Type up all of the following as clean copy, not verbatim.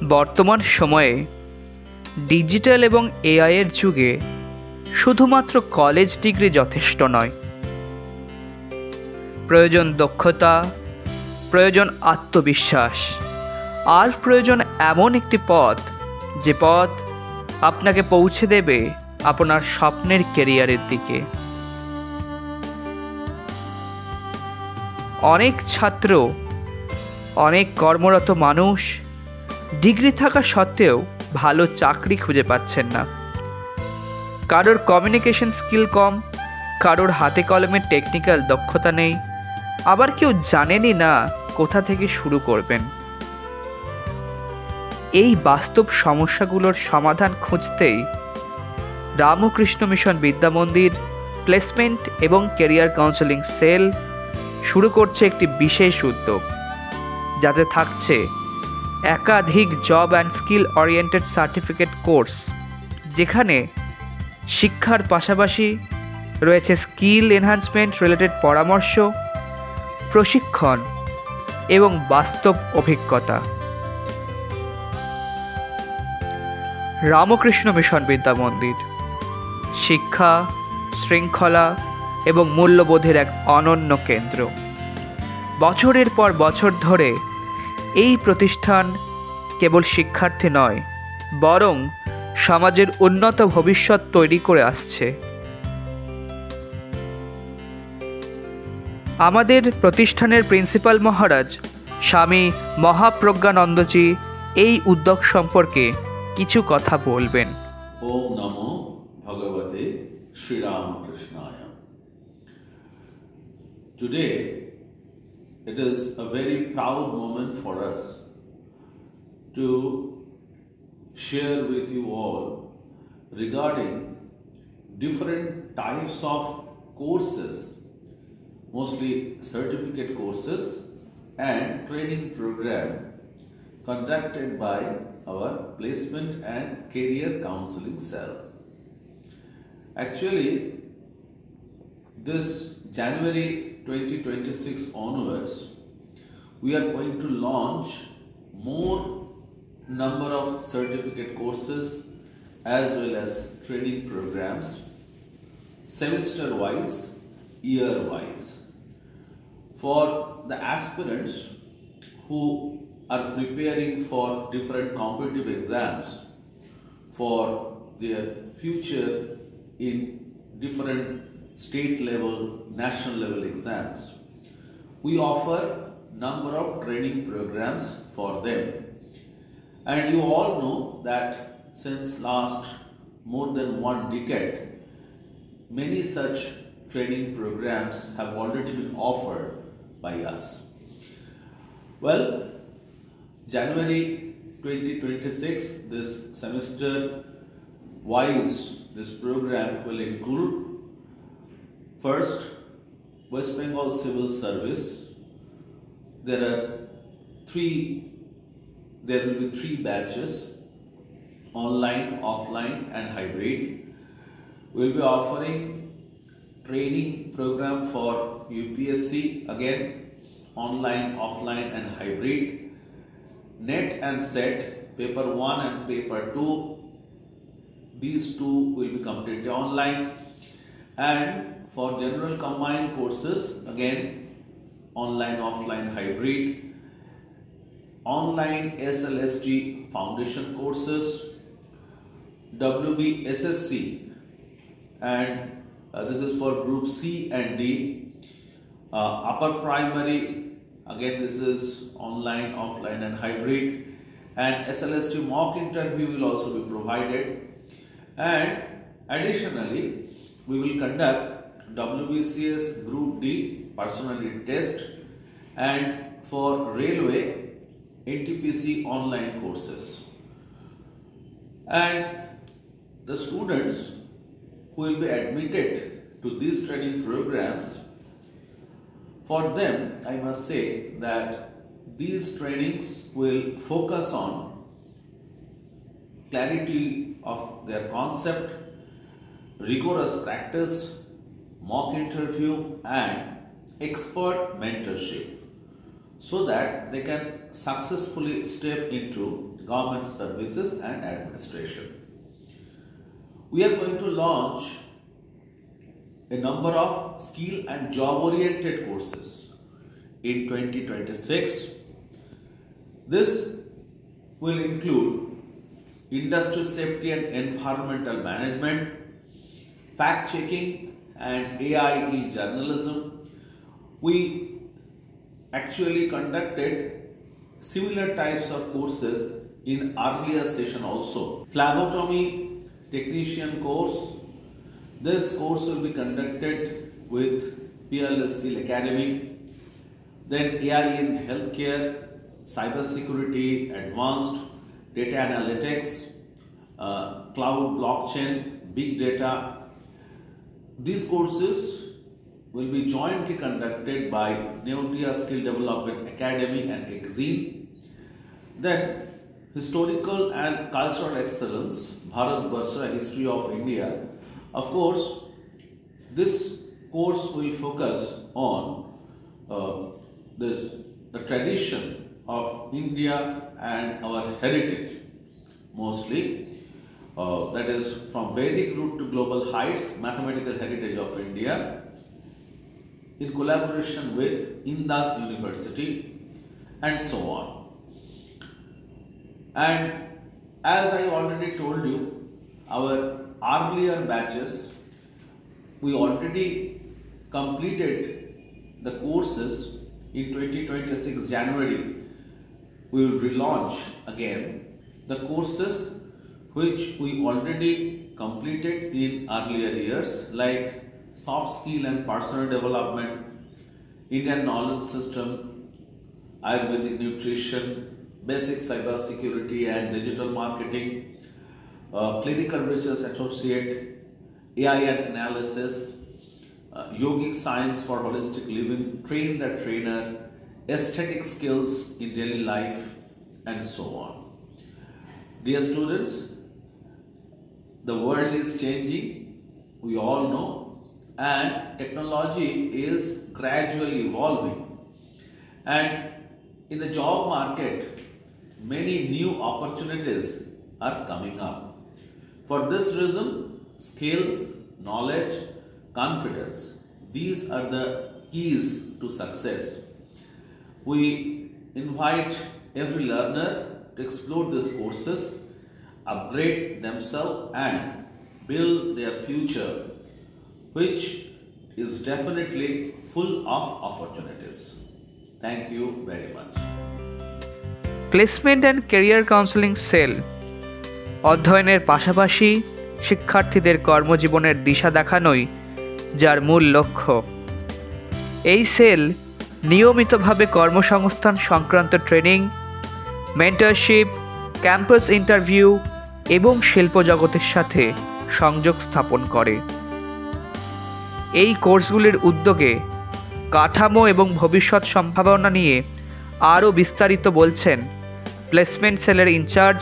বর্তমান সময়ে ডিজিটাল এবং এআই এর যুগে শুধুমাত্র কলেজ ডিগ্রি যথেষ্ট নয়। প্রয়োজন দক্ষতা, প্রয়োজন আত্মবিশ্বাস, আর প্রয়োজন এমন একটি পথ যে পথ আপনাকে পৌঁছে দেবে আপনার স্বপ্নের ক্যারিয়ারের দিকে। অনেক ছাত্র, অনেক কর্মরত মানুষ ডিগ্রি থাকা সত্ত্বেও ভালো চাকরি খুঁজে পাচ্ছেন না। কারোর কমিউনিকেশন স্কিল কম, কারোর হাতে কলমের টেকনিক্যাল দক্ষতা নেই, আবার কেউ জানেনই না কোথা থেকে শুরু করবেন। এই বাস্তব সমস্যাগুলোর সমাধান খুঁজতেই রামকৃষ্ণ মিশন বিদ্যা মন্দির প্লেসমেন্ট এবং ক্যারিয়ার কাউন্সেলিং সেল শুরু করছে একটি বিশেষ উদ্যোগ, যাতে থাকছে একাধিক job and skill oriented certificate course, যেখানে শিক্ষার পাশাপাশি রয়েছে স্কিল এনহান্সমেন্ট রিলেটেড পরামর্শ, প্রশিক্ষণ এবং বাস্তব অভিজ্ঞতা। রামকৃষ্ণ মিশন বিদ্যা মন্দির শিক্ষা, শৃঙ্খলা এবং মূল্যবোধের এক অনন্য কেন্দ্র। বছরের পর বছর ধরে এই প্রতিষ্ঠান কেবল শিক্ষার্থী নয়, বরং সমাজের উন্নত ভবিষ্যৎ তৈরি করে আসছে। আমাদের প্রতিষ্ঠানের প্রিন্সিপাল মহারাজ স্বামী মহাপ্রজ্ঞানন্দজি এই উদ্যোগ সম্পর্কে কিছু কথা বলবেন। ওম নমো ভগবতে শ্রীরামকৃষ্ণায়। Today it is a very proud moment for us to share with you all regarding different types of courses, mostly certificate courses and training program conducted by our placement and career counseling cell. Actually, this January 2026 onwards, we are going to launch more number of certificate courses as well as training programs, semester wise, year wise, for the aspirants who are preparing for different competitive exams for their future in different state level, national level exams. We offer number of training programs for them, and you all know that since last more than 1 decade, many such training programs have already been offered by us. Well, January 2026, this semester wise, this program will include first West Bengal Civil Service. There will be 3 batches, online, offline and hybrid. We will be offering training program for UPSC, again online, offline and hybrid. NET and SET, paper 1 and paper 2, these 2 will be completely online. And for general combined courses, again online, offline, hybrid. Online SLST foundation courses, WB SSC, and this is for group C and D. Upper primary, again this is online, offline and hybrid, and SLST mock interview will also be provided. And additionally, we will conduct WBCS group D personality test, and for railway NTPC online courses. And the students who will be admitted to these training programs, for them I must say that these trainings will focus on clarity of their concept, rigorous practice, mock interview and expert mentorship. so that they can successfully step into government services and administration. We are going to launch a number of skill and job oriented courses in 2026. This will include industry safety and environmental management, fact checking and AI in journalism. We actually conducted similar types of courses in earlier session also. Phlebotomy technician course. This course will be conducted with Peerless Skill Academy. Then AI in healthcare, cybersecurity, advanced data analytics, cloud blockchain, big data. These courses will be jointly conducted by Neotia Skill Development Academy and Exene. Then historical and cultural excellence, Bharat Varsha, history of India. Of course, this course will focus on the tradition of India and our heritage, mostly. That is from Vedic root to global heights, mathematical heritage of India, in collaboration with Indus University, and so on. And as I already told you, our earlier batches, we already completed the courses in 2026 January. We will relaunch again the courses which we already completed in earlier years, like soft skill and personal development, Indian knowledge system, Ayurvedic nutrition, basic cyber security and digital marketing, clinical research associate, AI and analysis, yogic science for holistic living, train the trainer, aesthetic skills in daily life, and so on. Dear students, the world is changing, we all know, and technology is gradually evolving. And in the job market, many new opportunities are coming up. For this reason, skill, knowledge, confidence, these are the keys to success. We invite every learner to explore these courses, upgrade themselves and build their future, which is definitely full of opportunities. Thank you very much. Placement and career counselling cell অধ্যয়নের পাশাপাশি শিক্ষার্থীদের কর্মজীবনের দিশা দেখানোই যার মূল লক্ষ্য। এই sell নিয়মিতভাবে কর্মসংস্থান সংক্রান্ত ট্রেনিং, মেন্টরশিপ, ক্যাম্পাস ইন্টারভিউ এবং শিল্প জগতের সাথে সংযোগ স্থাপন করে। এই কোর্সগুলির উদ্যোগে কাঠামো এবং ভবিষ্যৎ সম্ভাবনা নিয়ে আরও বিস্তারিত বলছেন প্লেসমেন্ট সেলের ইনচার্জ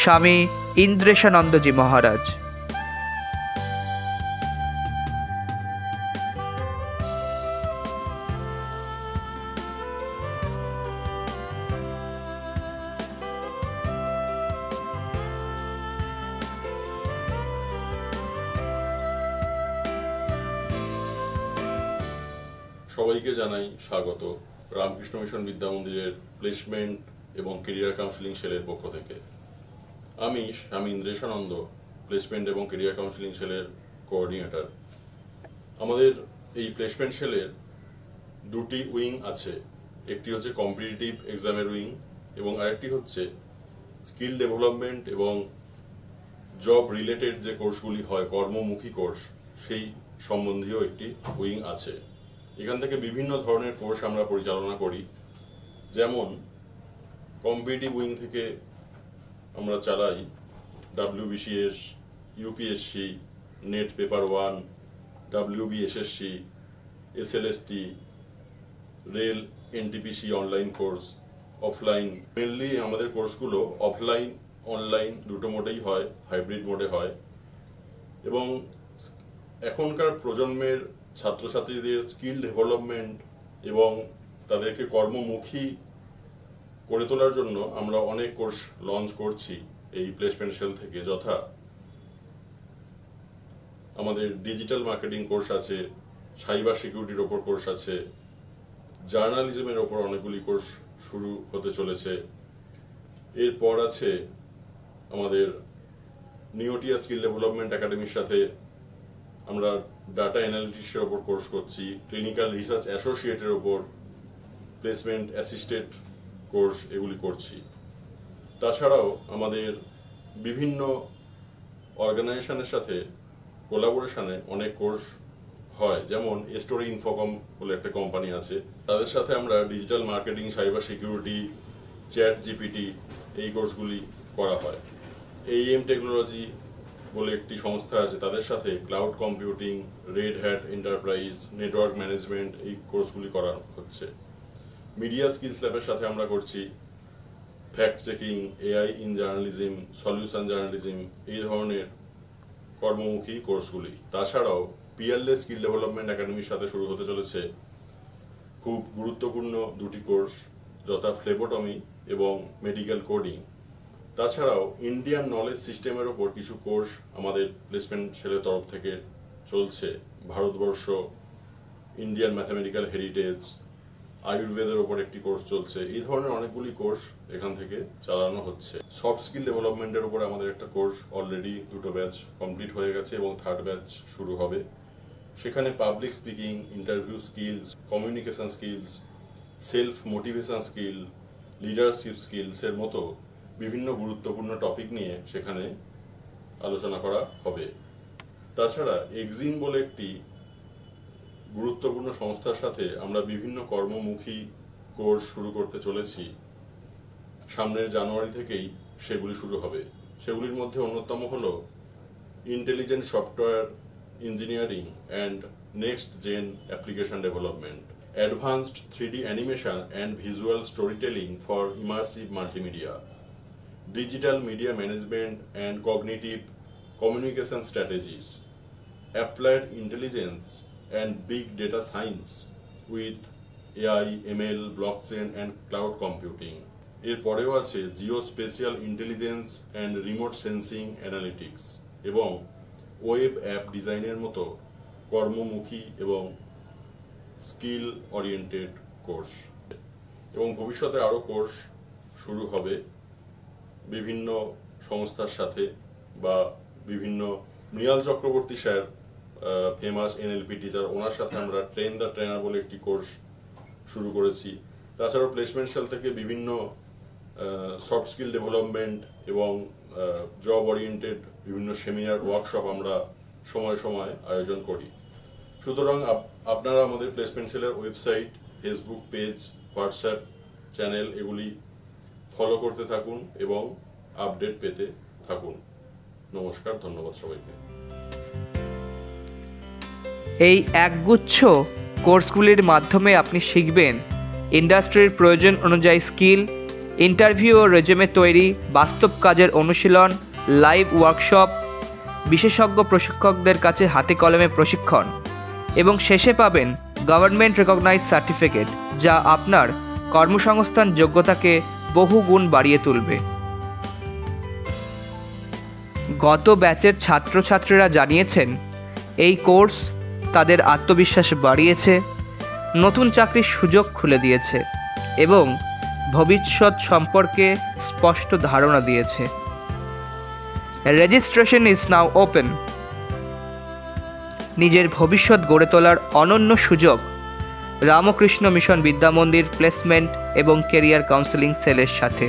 স্বামী ইন্দ্রেশানন্দজি মহারাজ। সবাইকে জানাই স্বাগত রামকৃষ্ণ মিশন বিদ্যা মন্দিরের প্লেসমেন্ট এবং কেরিয়ার কাউন্সেলিং সেলের পক্ষ থেকে। আমি স্বামী ইন্দ্রেশানন্দ, প্লেসমেন্ট এবং কেরিয়ার কাউন্সেলিং সেলের কোঅর্ডিনেটর। আমাদের এই প্লেসমেন্ট সেলের দুটি উইং আছে, একটি হচ্ছে কম্পিটিটিভ এক্সামের উইং এবং আরেকটি হচ্ছে স্কিল ডেভেলপমেন্ট এবং জব রিলেটেড যে কোর্সগুলি হয়, কর্মমুখী কোর্স, সেই সম্বন্ধীয় একটি উইং আছে। এখান থেকে বিভিন্ন ধরনের কোর্স আমরা পরিচালনা করি, যেমন কম্পিটিটিভ উইং থেকে আমরা চালাই WBCS, UPSC, net paper 1, WBSSC, SLST, rail, NTPC online course, offline. Mainly আমাদের কোর্সগুলো অফলাইন অনলাইন দুটো মোডেই হয়, হাইব্রিড মোডে হয়। এবং এখনকার প্রজন্মের ছাত্রছাত্রীদের স্কিল ডেভেলপমেন্ট এবং তাদেরকে কর্মমুখী করে তোলার জন্য আমরা অনেক কোর্স লঞ্চ করছি এই প্লেসমেন্ট সেল থেকে, যথা আমাদের ডিজিটাল মার্কেটিং কোর্স আছে, সাইবার সিকিউরিটির ওপর কোর্স আছে, জার্নালিজমের ওপর অনেকগুলি কোর্স শুরু হতে চলেছে। এরপর আছে আমাদের নিওটিয়া স্কিল ডেভেলপমেন্ট একাডেমির সাথে আমরা ডাটা অ্যানালিটিক্সের ওপর কোর্স করছি, ক্লিনিক্যাল রিসার্চ অ্যাসোসিয়েটের ওপর প্লেসমেন্ট অ্যাসিস্ট্যান্ট কোর্স এগুলি করছি। তাছাড়াও আমাদের বিভিন্ন অর্গানাইজেশনের সাথে কোলাবোরেশনে অনেক কোর্স হয়, যেমন স্টোরি ইনফোকম বলে একটা কোম্পানি আছে, তাদের সাথে আমরা digital marketing, cyber security, chat GPT এই কোর্সগুলি করা হয়। AEM টেকনোলজি বলে একটি সংস্থা আছে, তাদের সাথে cloud computing, Red Hat enterprise, network management এই কোর্সগুলি করা হচ্ছে। মিডিয়া স্কিলস ল্যাবের সাথে আমরা করছি fact checking, AI in journalism, solution journalism এই ধরনের কর্মমুখী কোর্সগুলি। তাছাড়াও পিয়ারলেস স্কিল ডেভেলপমেন্ট একাডেমির সাথে শুরু হতে চলেছে খুব গুরুত্বপূর্ণ দুটি কোর্স, যথা ফ্লেবোটমি এবং মেডিকেল কোডিং। তাছাড়াও ইন্ডিয়ান নলেজ সিস্টেমের ওপর কিছু কোর্স আমাদের প্লেসমেন্ট সেলের তরফ থেকে চলছে, ভারতবর্ষ, ইন্ডিয়ান ম্যাথামেটিক্যাল হেরিটেজ, আয়ুর্বেদের ওপর একটি কোর্স চলছে। এই ধরনের অনেকগুলি কোর্স এখান থেকে চালানো হচ্ছে। সফট স্কিল ডেভেলপমেন্টের উপরে আমাদের একটা কোর্স অলরেডি 2টো ব্যাচ কমপ্লিট হয়ে গেছে এবং 3rd ব্যাচ শুরু হবে। সেখানে public speaking, interview skills, communication skills, self motivation skill, leadership স্কিলসের মতো বিভিন্ন গুরুত্বপূর্ণ টপিক নিয়ে সেখানে আলোচনা করা হবে। তাছাড়া এক্সিন বলে একটি গুরুত্বপূর্ণ সংস্থার সাথে আমরা বিভিন্ন কর্মমুখী কোর্স শুরু করতে চলেছি। সামনের জানুয়ারি থেকেই সেগুলি শুরু হবে। সেগুলির মধ্যে অন্যতম হল intelligent software engineering and next gen application development, advanced 3D animation and visual storytelling for immersive multimedia, digital media management and cognitive communication strategies, applied intelligence and big data science with AI, ML, blockchain and cloud computing। এরপরেও আছে geospatial intelligence and remote sensing analytics এবং web app ডিজাইনের মতো কর্মমুখী এবং skill oriented course. এবং ভবিষ্যতে আরও course শুরু হবে বিভিন্ন সংস্থার সাথে, বা বিভিন্ন Mrinal Chakraborty sir famous NLP teacher, ওনার সাথে আমরা ট্রেন দ্য ট্রেনার বলে একটি কোর্স শুরু করেছি। তাছাড়াও প্লেসমেন্ট সেল থেকে বিভিন্ন সফট স্কিল ডেভেলপমেন্ট এবং জব ওরিয়েন্টেড বিভিন্ন সেমিনার, ওয়ার্কশপ আমরা সময় সময় আয়োজন করি। সুতরাং আপনারা আমাদের প্লেসমেন্ট সেলের website, Facebook page, WhatsApp channel এগুলি ফলো করতে থাকুন এবং আপডেট পেতে থাকুন। নমস্কার, ধন্যবাদ সবাইকে। এই একগুচ্ছ কোর্সগুলির মাধ্যমে আপনি শিখবেন ইন্ডাস্ট্রির প্রয়োজন অনুযায়ী স্কিল, ইন্টারভিউ ও রেজুমে তৈরি, বাস্তব কাজের অনুশীলন, লাইভ ওয়ার্কশপ, বিশেষজ্ঞ প্রশিক্ষকদের কাছে হাতে কলমে প্রশিক্ষণ এবং শেষে পাবেন গভর্নমেন্ট রেকগনাইজ সার্টিফিকেট, যা আপনার কর্মসংস্থান যোগ্যতাকে বহুগুণ বাড়িয়ে তুলবে। গত ব্যাচের ছাত্রছাত্রীরা জানিয়েছেন এই কোর্স তাদের আত্মবিশ্বাস বাড়িয়েছে, নতুন চাকরির সুযোগ খুলে দিয়েছে এবং ভবিষ্যৎ সম্পর্কে স্পষ্ট ধারণা দিয়েছে। Registration is now open. নিজের ভবিষ্যৎ গড়ে তোলার অনন্য সুযোগ রামকৃষ্ণ মিশন বিদ্যামন্দির প্লেসমেন্ট এবং কেরিয়ার কাউন্সেলিং সেলের সাথে।